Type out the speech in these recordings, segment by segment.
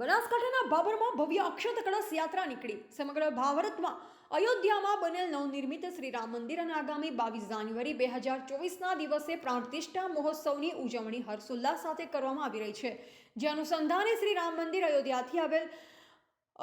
બનાસકાંઠાના ભાભરમાં ભવ્ય અક્ષત કળશ યાત્રા નીકળી સમગ્ર ભારતમાં અયોધ્યામાં બનેલ નવનિર્મિત શ્રી રામ મંદિર અને આગામી 22 જાન્યુઆરી 2024ના દિવસે પ્રાણ પ્રતિષ્ઠા મહોત્સવની ઉજવણી હર્ષોલ્લાસ સાથે કરવામાં આવી રહી છે। જે અનુસંધાને શ્રી રામ મંદિર અયોધ્યાથી આવેલ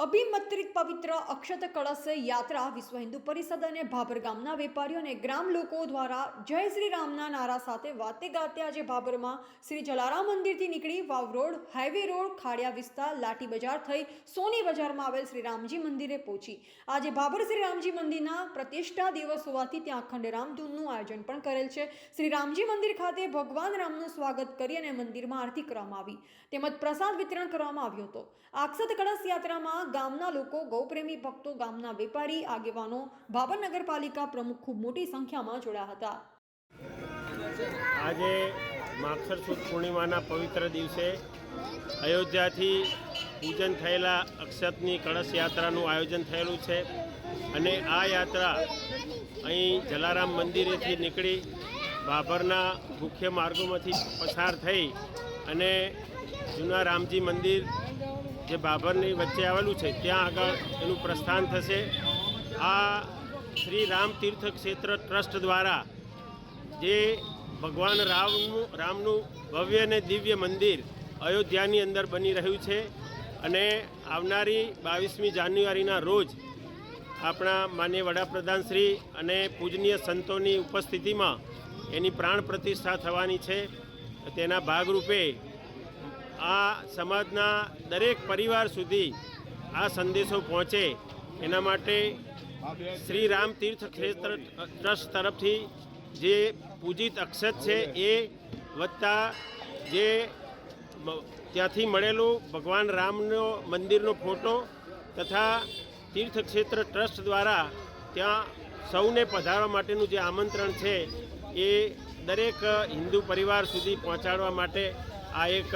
અભિમત્રિત પવિત્ર અક્ષત કળશ યાત્રા વિશ્વ હિન્દુ પરિષદ અને ભાભર ગામના વેપારીઓ અને ગ્રામ લોકો દ્વારા જય શ્રી રામના નારા સાથે વાતે ગાતે આજે ભાભરમાં શ્રી જલારામ મંદિરથી નીકળી વાવ રોડ, હાઈવે રોડ, ખાડિયા વિસ્તાર, લાઠી બજાર થઈ સોની બજારમાં આવેલ શ્રી રામજી મંદિરે પહોંચી। આજે ભાભર શ્રી રામજી મંદિરના પ્રતિષ્ઠા દિવસ હોવાથી ત્યાં અખંડ રામધૂનનું આયોજન પણ કરેલ છે। શ્રી રામજી મંદિર ખાતે ભગવાન રામનું સ્વાગત કરી અને મંદિરમાં આરતી કરવામાં આવી તેમજ પ્રસાદ વિતરણ કરવામાં આવ્યો હતો। અક્ષત કળશ યાત્રામાં ગામના લોકો, ગૌપ્રેમી ભક્તો, ગામના વેપારી આગેવાનો, ભાભર નગરપાલિકા પ્રમુખ ખૂબ મોટી સંખ્યામાં જોડાયા હતા। આજે માગસર સુદ પૂર્ણિમાના પવિત્ર દિવસે અયોધ્યાથી પૂજન થયેલા અક્ષતની કળશ યાત્રાનું આયોજન થયેલું છે અને આ યાત્રા અહીં જલારામ મંદિરેથી નીકળી ભાભરના મુખ્ય માર્ગોમાંથી પસાર થઈ અને જૂના રામજી મંદિર જે ભાભરની વચ્ચે આવેલું છે ત્યાં આગળ એનું પ્રસ્થાન થશે। આ શ્રી રામ તીર્થ ક્ષેત્ર ટ્રસ્ટ દ્વારા જે ભગવાન રામનું ભવ્ય અને દિવ્ય મંદિર અયોધ્યાની અંદર બની રહ્યું છે અને આવનારી 22મી જાન્યુઆરીના રોજ આપણા માનનીય વડાપ્રધાન શ્રી અને પૂજનીય સંતોની ઉપસ્થિતિમાં એની પ્રાણ પ્રતિષ્ઠા થવાની છે। તેના ભાગરૂપે આ સમાજના દરેક પરિવાર સુધી આ સંદેશો પહોંચે એના માટે શ્રી રામ તીર્થ ક્ષેત્ર ટ્રસ્ટ તરફથી જે પૂજિત અક્ષત છે એ વત્તા જે ત્યાંથી મળેલું ભગવાન રામનો મંદિરનો ફોટો તથા તીર્થ ક્ષેત્ર ટ્રસ્ટ દ્વારા ત્યાં સૌને પધારવા માટેનું જે આમંત્રણ છે એ દરેક હિન્દુ પરિવાર સુધી પહોંચાડવા માટે આ એક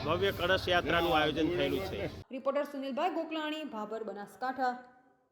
ભવ્ય કળશ યાત્રાનું આયોજન થયેલું છે। રિપોર્ટર સુનિલભાઈ ગોકલાણી, ભાભર, બનાસકાંઠા।